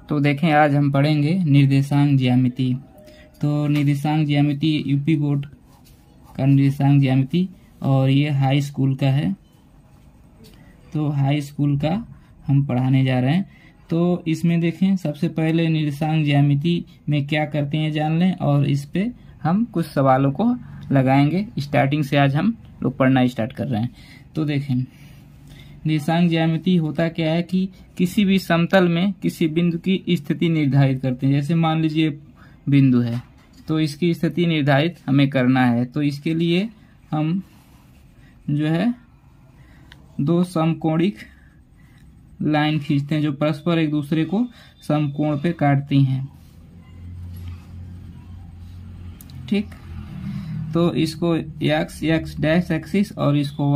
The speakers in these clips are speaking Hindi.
तो देखें आज हम पढ़ेंगे निर्देशांक ज्यामिति। तो निर्देशांक ज्यामिति यूपी बोर्ड का निर्देशांक ज्यामिति और ये हाई स्कूल का है। तो हाई स्कूल का हम पढ़ाने जा रहे हैं। तो इसमें देखें सबसे पहले निर्देशांक ज्यामिति में क्या करते हैं जान लें और इस पे हम कुछ सवालों को लगाएंगे। स्टार्टिंग से आज हम लोग पढ़ना स्टार्ट कर रहे हैं। तो देखें निर्देशांक ज्यामिति होता क्या है कि किसी भी समतल में किसी बिंदु की स्थिति निर्धारित करते हैं। जैसे मान लीजिए बिंदु है तो इसकी स्थिति निर्धारित हमें करना है। तो इसके लिए हम जो है दो समकोणिक लाइन खींचते हैं जो परस्पर एक दूसरे को समकोण पे काटती हैं। ठीक, तो इसको x डैश एक्सिस और इसको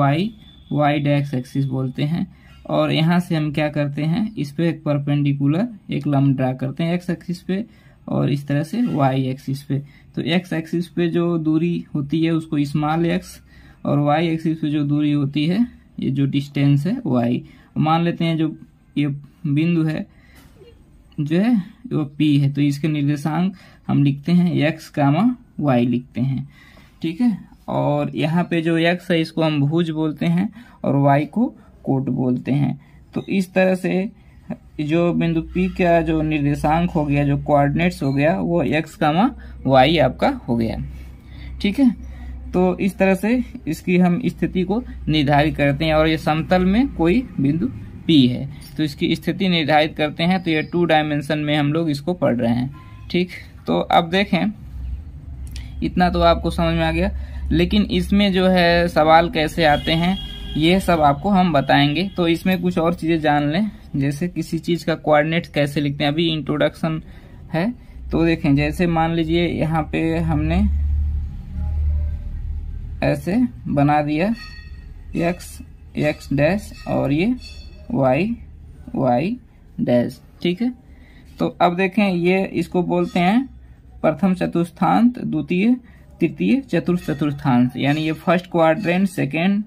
y डैश एक्सिस बोलते हैं। और यहाँ से हम क्या करते हैं, इस पे एक परपेंडिकुलर एक लंब ड्रा करते हैं x एक्सिस पे और इस तरह से y एक्सिस पे। तो x एक्सिस पे जो दूरी होती है उसको स्मॉल x और y एक्सिस पे जो दूरी होती है ये जो डिस्टेंस है y। मान लेते हैं जो ये बिंदु है जो है वो P है, तो इसके निर्देशांक हम लिखते हैं x, y लिखते हैं। ठीक है, और यहाँ पे जो x है इसको हम भुज बोलते हैं और y को कोट बोलते हैं। तो इस तरह से जो बिंदु P का जो निर्देशांक हो गया, जो कोऑर्डिनेट्स हो गया, वो x, y आपका हो गया। ठीक है, तो इस तरह से इसकी हम स्थिति को निर्धारित करते हैं और ये समतल में कोई बिंदु P है तो इसकी स्थिति निर्धारित करते हैं। तो ये 2 डायमेंशन में हम लोग इसको पढ़ रहे हैं। ठीक, तो अब देखें इतना तो आपको समझ में आ गया, लेकिन इसमें जो है सवाल कैसे आते हैं ये सब आपको हम बताएंगे। तो इसमें कुछ और चीजें जान लें, जैसे किसी चीज का कोऑर्डिनेट कैसे लिखते हैं, अभी इंट्रोडक्शन है। तो देखें जैसे मान लीजिए यहाँ पे हमने ऐसे बना दिया x डैश और ये y डैश। ठीक है, तो अब देखें ये इसको बोलते हैं प्रथम चतुर्थांश, द्वितीय, तृतीय, चतुर्थ चतुर्थांश, यानी ये first quadrant, second,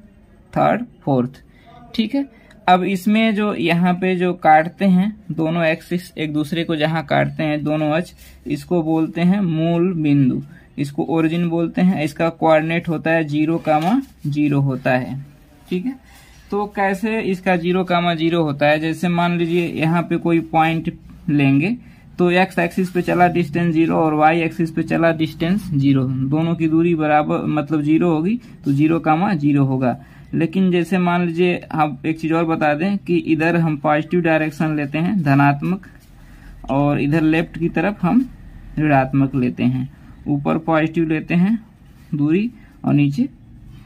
third, fourth. ठीक है, अब इसमें जो यहाँ पे जो काटते हैं दोनों एक्सिस एक दूसरे को जहाँ काटते हैं दोनों अक्ष, इसको बोलते हैं मूल बिंदु, इसको ओरिजिन बोलते हैं। इसका कोऑर्डिनेट होता है 0, 0 होता है। ठीक है, तो कैसे इसका 0, 0 होता है, जैसे मान लीजिए यहाँ पे कोई पॉइंट लेंगे तो x एक्सिस पे चला डिस्टेंस 0 और y एक्सिस पे चला डिस्टेंस 0, दोनों की दूरी बराबर मतलब 0 होगी तो 0, 0 होगा। लेकिन जैसे मान लीजिए हम एक चीज और बता दें कि इधर हम पॉजिटिव डायरेक्शन लेते हैं धनात्मक और इधर लेफ्ट की तरफ हम ऋणात्मक लेते हैं, ऊपर पॉजिटिव लेते हैं दूरी और नीचे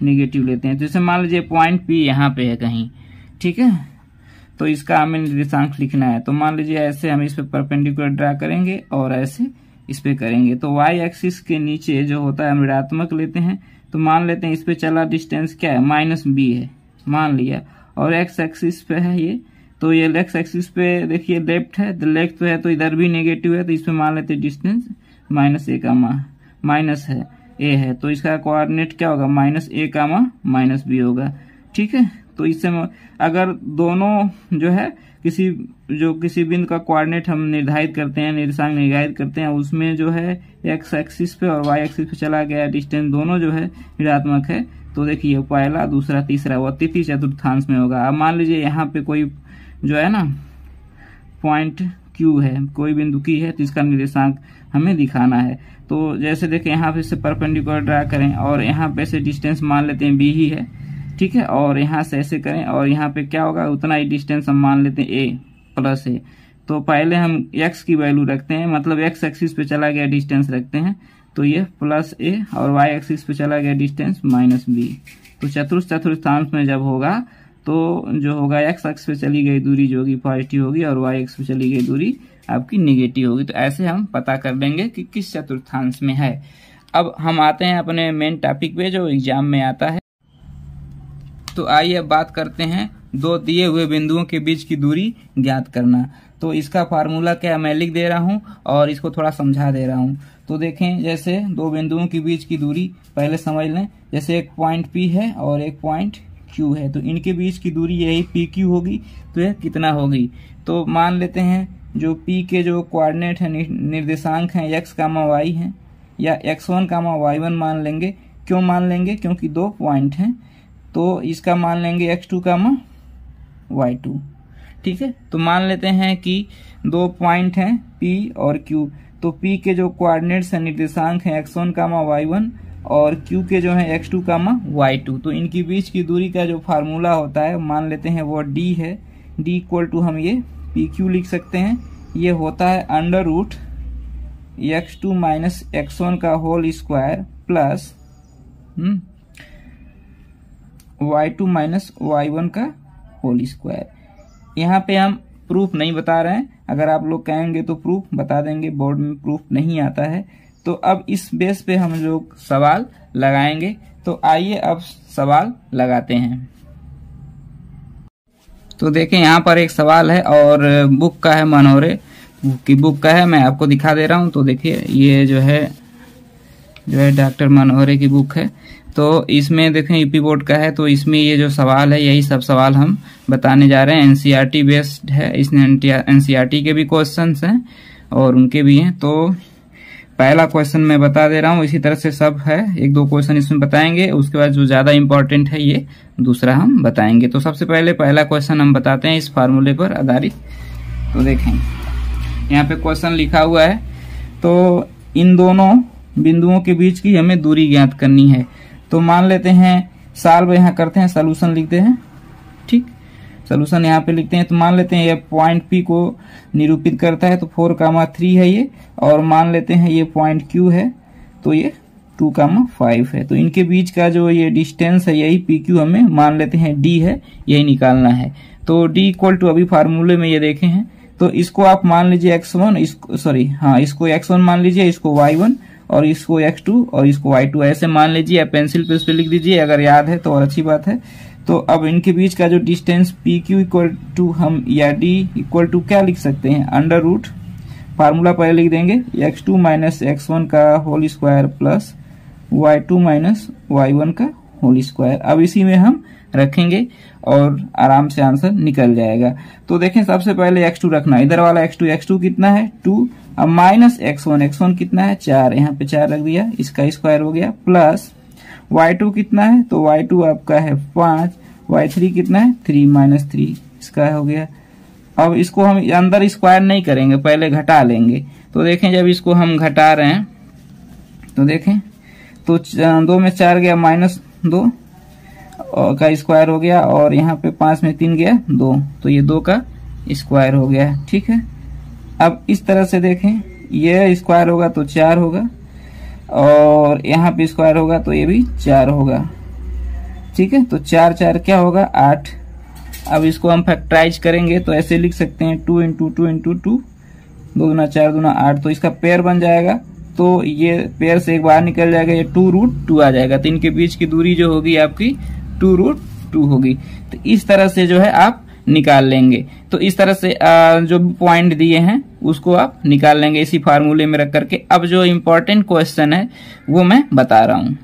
निगेटिव लेते हैं। जैसे मान लीजिए पॉइंट P यहाँ पे है कहीं, ठीक है, तो इसका हमें निर्देशांक लिखना है। तो मान लीजिए ऐसे हम इस पे परपेंडिकुलर ड्रा करेंगे और ऐसे इस पे करेंगे। तो y एक्सिस के नीचे जो होता है हम ऋणात्मक लेते हैं। तो मान लेते हैं इस पे चला डिस्टेंस क्या है, -b है मान लिया, और x एक्सिस पे है ये, तो ये x एक्सिस पे देखिए लेफ्ट है, तो लेफ्ट पे है तो इधर भी नेगेटिव है, तो इस पे मान लेते हैं डिस्टेंस -a, माइनस है a है, तो इसका कोऑर्डिनेट क्या होगा, -a, -b होगा। ठीक है, तो इससे अगर दोनों जो है किसी बिंदु का कोऑर्डिनेट हम निर्धारित करते हैं, निर्देशांक निर्धारित करते हैं, उसमें जो है x एक्सिस पे और y एक्सिस पे चला गया डिस्टेंस दोनों जो है ऋणात्मक है, तो देखिए पहला, दूसरा, तीसरा वो तृतीय चतुर्थांश में होगा। अब मान लीजिए यहाँ पे कोई जो है ना पॉइंट Q है, कोई बिंदु की है, तो इसका निर्देशांक हमें दिखाना है। तो जैसे देखें यहाँ पे से परपेंडिकुलर ड्रा करें और यहाँ पे से डिस्टेंस मान लेते हैं b ही है। ठीक है, और यहाँ से ऐसे करें और यहाँ पे क्या होगा उतना ही डिस्टेंस हम मान लेते हैं a प्लस a। तो पहले हम x की वैल्यू रखते हैं, मतलब x एक्सिस पे चला गया डिस्टेंस रखते हैं, तो ये प्लस a, और y एक्सिस पे चला गया डिस्टेंस -b। तो चतुर्थांश में जब होगा तो जो होगा x एक्सिस पे चली गई दूरी जो होगी पॉजिटिव होगी और y एक्सिस पे चली गई दूरी आपकी निगेटिव होगी। तो ऐसे हम पता कर लेंगे कि किस चतुर्थांश में है। अब हम आते हैं अपने मेन टॉपिक पे जो एग्जाम में आता है। तो आइए अब बात करते हैं दो दिए हुए बिंदुओं के बीच की दूरी ज्ञात करना। तो इसका फार्मूला क्या मैं लिख दे रहा हूं और इसको थोड़ा समझा दे रहा हूं। तो देखें जैसे दो बिंदुओं के बीच की दूरी पहले समझ लें, जैसे एक पॉइंट P है और एक पॉइंट Q है, तो इनके बीच की दूरी यही PQ होगी। तो यह कितना होगी, तो मान लेते हैं जो p के जो कोऑर्डिनेट है निर्देशांक हैं x, y हैं या x1, y1 मान लेंगे। क्यों मान लेंगे? क्योंकि दो पॉइंट हैं, तो इसका मान लेंगे x2, y2। ठीक है, तो मान लेते हैं कि दो पॉइंट हैं p और q, तो p के जो कोऑर्डिनेट्स हैं निर्देशांक हैं x1, y1 और q के जो है x2, y2। तो इनकी बीच की दूरी का जो फार्मूला होता है मान लेते हैं वो d है। d इक्वल टू हम ये pq लिख सकते हैं। ये होता है under root x2 minus x1 का whole square plus y2 minus y1 का होल स्क्वायर। यहाँ पे हम प्रूफ नहीं बता रहे हैं, अगर आप लोग कहेंगे तो प्रूफ बता देंगे, बोर्ड में प्रूफ नहीं आता है। तो अब इस बेस पे हम लोग सवाल लगाएंगे। तो आइए अब सवाल लगाते हैं। तो देखें यहाँ पर एक सवाल है और बुक का है, मनोहरे की बुक का है, मैं आपको दिखा दे रहा हूँ। तो देखिए ये जो है डॉक्टर मनोहरे की बुक है। तो इसमें देखें यूपी बोर्ड का है, तो इसमें ये जो सवाल है यही सब सवाल हम बताने जा रहे हैं। एनसीईआरटी बेस्ड है, इसमें एनसीईआरटी के भी क्वेश्चंस हैं और उनके भी हैं। तो पहला क्वेश्चन मैं बता दे रहा हूँ, इसी तरह से सब है, एक दो क्वेश्चन इसमें बताएंगे, उसके बाद जो ज्यादा इंपॉर्टेंट है ये दूसरा हम बताएंगे। तो सबसे पहले पहला क्वेश्चन हम बताते हैं इस फार्मूले पर आधारित। तो देखें यहाँ पे क्वेश्चन लिखा हुआ है, तो इन दोनों बिंदुओं के बीच की हमें दूरी ज्ञात करनी है। तो मान लेते हैं सॉल्व यहाँ करते हैं, सोल्यूशन लिखते हैं। ठीक, सोल्यूशन यहाँ पे लिखते हैं। तो मान लेते हैं ये पॉइंट P को निरूपित करता है, तो 4,3 है ये, और मान लेते हैं ये पॉइंट Q है, तो ये 2,5 है। तो इनके बीच का जो ये डिस्टेंस है यही PQ हमें मान लेते हैं D है, यही निकालना है। तो D इक्वल टू अभी फार्मूले में ये देखे हैं, तो इसको आप मान लीजिए x1, इसको x1 मान लीजिए, इसको y1 और इसको x2 और इसको y2 ऐसे मान लीजिए। आप पेंसिल पे उस पर लिख दीजिए, अगर याद है तो और अच्छी बात है। तो अब इनके बीच का जो डिस्टेंस PQ इक्वल टू हम या D इक्वल टू क्या लिख सकते हैं, अंडर रूट, फार्मूला पहले लिख देंगे, x2 माइनस x1 का whole square plus y2 minus y1 का होल स्क्वायर। अब इसी में हम रखेंगे और आराम से आंसर निकल जाएगा। तो देखें सबसे पहले x2 रखना, इधर वाला x2 कितना है 2, अब माइनस x1 कितना है 4, यहाँ पे 4 रख दिया, इसका स्क्वायर हो गया, प्लस y2 कितना है, तो y2 आपका है 5, y3 कितना है 3 माइनस 3, इसका हो गया। अब इसको हम अंदर स्क्वायर नहीं करेंगे, पहले घटा लेंगे। तो देखें जब इसको हम घटा रहे हैं तो देखें, तो 2 में 4 गया माइनस 2 का स्क्वायर हो गया, और यहाँ पे 5 में 3 गया 2, तो ये 2 का स्क्वायर हो गया। ठीक है, अब इस तरह से देखें, ये स्क्वायर होगा तो 4 होगा, और यहाँ पे स्क्वायर होगा तो ये भी 4 होगा। ठीक है, तो 4 4 क्या होगा 8। अब इसको हम फैक्टराइज करेंगे तो ऐसे लिख सकते हैं 2 इंटू 2 इंटू 2, 2 दूना 4 दूना 8, तो इसका पेयर बन जाएगा। तो ये पेयर से एक बार निकल जाएगा, ये 2√2 आ जाएगा। तो इनके बीच की दूरी जो होगी आपकी 2√2 होगी। तो इस तरह से जो है आप निकाल लेंगे। तो इस तरह से जो पॉइंट दिए हैं उसको आप निकाल लेंगे इसी फार्मूले में रख करके। अब जो इम्पोर्टेंट क्वेश्चन है वो मैं बता रहा हूँ।